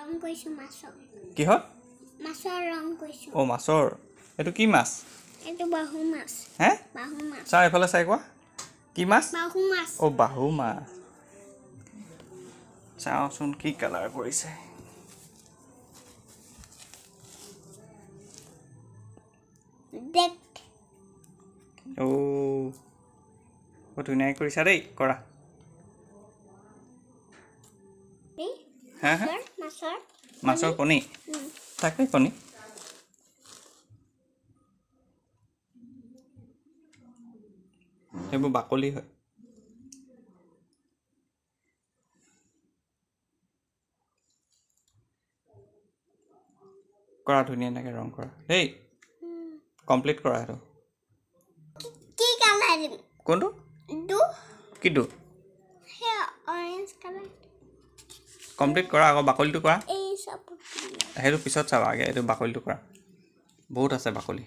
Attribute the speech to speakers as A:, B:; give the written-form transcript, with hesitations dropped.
A: ৰং কৰিছো মাছৰ
B: কিহত
A: মাছৰ ৰং কৰিছো
B: ও মাছৰ এটো কি মাছ
A: এটো বাহু মাছ
B: হে
A: বাহু মাছ
B: চা এফালে চাই কোৱা কি মাছ
A: বাহু মাছ
B: ও বাহু মাছ চাওচোন কি কালাৰ কৰিছে
A: দেখ
B: ও ও ধুনীয়া কৰিছা দেই কৰা হা হা মাছৰ কণী তাকে কণী এইবোৰ বাকলি হয় কৰা ধুনীয়াকৈ ৰং কৰা দেই কমপ্লিট কৰা আৰু
A: কি কালাৰ
B: কোনটো
A: দু
B: কিটো
A: হে অৰেঞ্জ কালাৰ
B: কমপ্লিট কৰা আকৌ বাকলিটো কৰা
A: এই সব
B: সেইটো পিছত চাবা আগে এইটো বাকলিটো কৰা বহুত আছে বাকলি